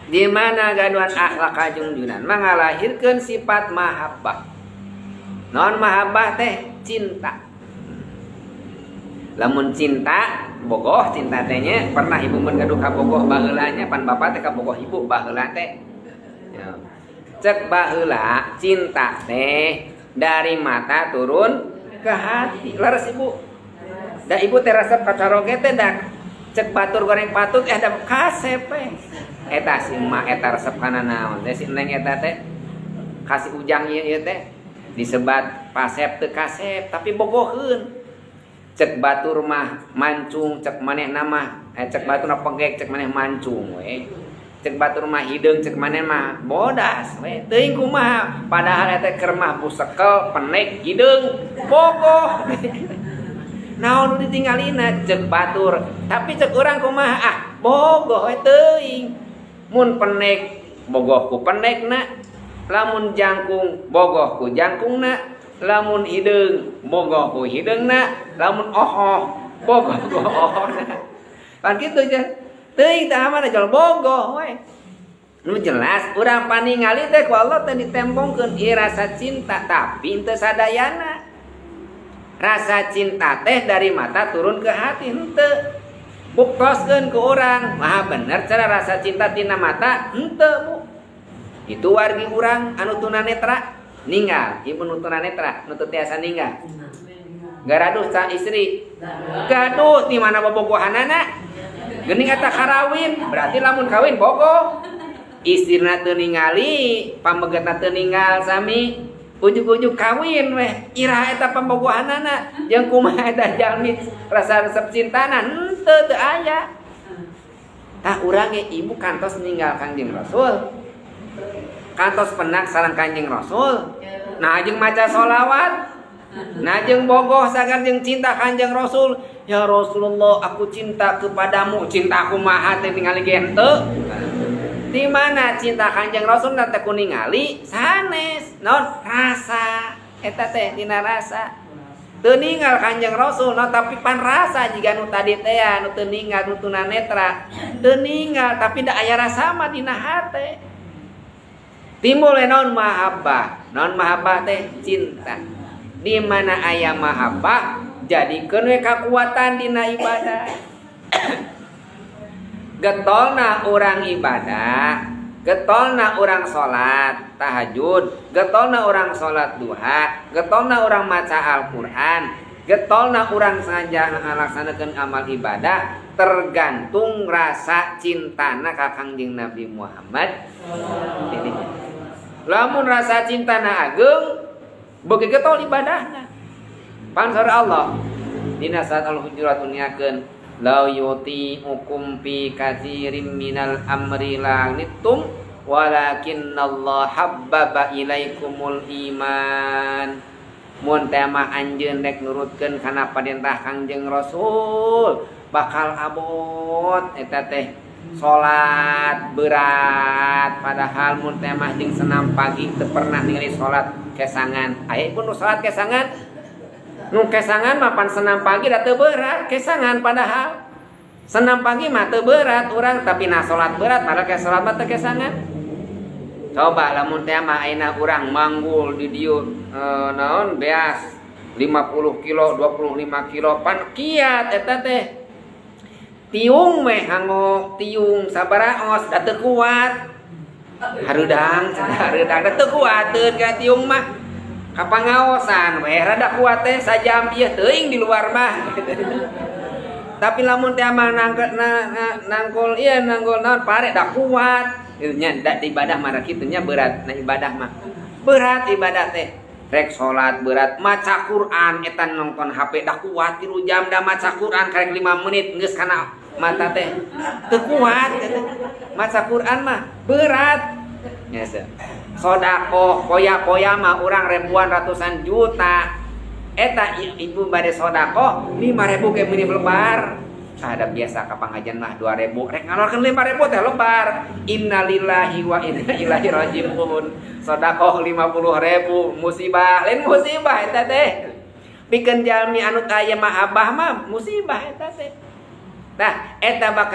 di mana gaduhan akhlak kajungjunan mengalahirkan sifat mahabbah. Non mahabbah teh cinta. Lamun cinta bogoh cinta tehnya pernah ibu mun gaduh ka bogoh baheulanya pan bapak teh ka bogoh ibu baheula teh. Cek baheula cinta teh dari mata turun ke hati. Laras ibu. Da ibu teh resep kacaroge teh dak cek batur goreng patut da kasep eta si emak eta resep kana naon teh si neng eta teh kasih ujang ieu teh disebat pasep teu kasep tapi bogoheun. Cek batur mah mancung cek manehna mah cek batur pegek cek maneh mancung we. Cek batur mah hideung cek maneh mah bodas we. Teuing kumaha padahal eta keur mah busekel penek hideung bogoh. Naon ditinggalina cek batur tapi cek urang kumaha bogoh we teuing. Mun penek bogoh ku penekna, lamun jangkung bogoh ku jangkungna, lamun hideung bogoh ku hideungna, lamun ohoh bogoh ku ohona. Pan kitu nya. Teuing teh mah jual bogoh we. Nu jelas urang paningali teh ku Allah teh ditembongkeun ieu rasa cinta tapi teu sadayana. Rasa cinta teh dari mata turun ke hati henteu. Buktoskeun ke urang, mah bener cara rasa cinta tina mata henteu Bu. Itu wargi urang anu tunanetra ninggal, ibu nu tunanetra nu teu tiasa ninggal. Garaduh sa istri. Gaduh di mana bobogohanana? Geuning eta karawin, berarti lamun kawin bogoh. Istrina teu ningali, pambegetna teu ninggal sami. Ujug-ujug kawin weh, iraha eta pambogohanana, jeung kumaha eta jalmi rasa resep cintana henteu teu aya. Tah urang ge ibu kantos ninggal Kangjeng Rasul. Kantos penak sareng Kanjeng Rasul. Nah jeung maca sholawat. Nah jeung bogoh sagar jeung cinta Kanjeng Rasul. Ya Rasulullah, aku cinta kepadamu. Cinta kumaha teh ningali ge henteu. Di mana cinta Kanjeng Rasul teh ku ningali sanes non rasa eta teh dina rasa teu ninggal Kanjeng Rasul non tapi pan rasa jiga nu tadi teh anu teu ninggal nu tunanetra teu ninggal tapi da aya rasa mah dina hate timbul non mahabbah teh cinta. Di mana aya mahabbah jadikeun we kakuatan dina ibadah. Getolna orang ibadah, getolna orang sholat tahajud, getolna orang sholat duha, getolna orang maca Al-Quran, getolna orang saja ngalaksanakeun amal ibadah tergantung rasa cintana ka Kangjeng Nabi Muhammad. Lamun rasa cintana ageung, beuki getol ibadahna. Pansar Allah dina surat Al-Hujurat uniakeun lau yuti ukum fi katsirin minal amri lanitum walakinnallaha habbaba ilaikumul iman. Mun teh mah anjeun rek nurutkeun kana padentah Kangjeng Rasul bakal abot eta teh salat berat padahal mun teh mah jeung senam pagi teu pernah ningali salat kesangan. Aya pun nu salat kesangan nu kesangan mah pan senam pagi da teu berat kesangan padahal senam pagi mah teu berat urang tapi na salat berat padahal ke salat mah teu kesangan. Coba lamun teh mah ayeuna urang manggul di dieu naon beas 50 kilo 25 kilo pan kiat eta teh tiung meh hanggo tiung sabaraos da teu kuat hareudang da teu kuat teu ka tiung mah kapangaosan we rada kuat teh sajam ieu teuing di luar mah. Tapi lamun teh mah nangkul ieu nanggul naon pare da kuat nya da ibadah mah kitu nya berat na ibadah mah berat ibadah teh rek salat berat maca Quran eta nonton HP da kuat 3 jam da maca Quran karek 5 menit geus kana mata teh teu kuat maca Quran mah berat nya sodakoh poya-poya mah urang ribuan ratusan juta eta ibu bade sodakoh 5.000 ke meni lebar ada biasa ka pangajian mah 2.000 rek ngalorkeun 5.000 teh lebar innalillahi wa inna ilaihi rajiun sodakoh 50.000 musibah lain musibah eta teh pikeun jalmi anu aya mah abah mah musibah eta teh nah eta bakal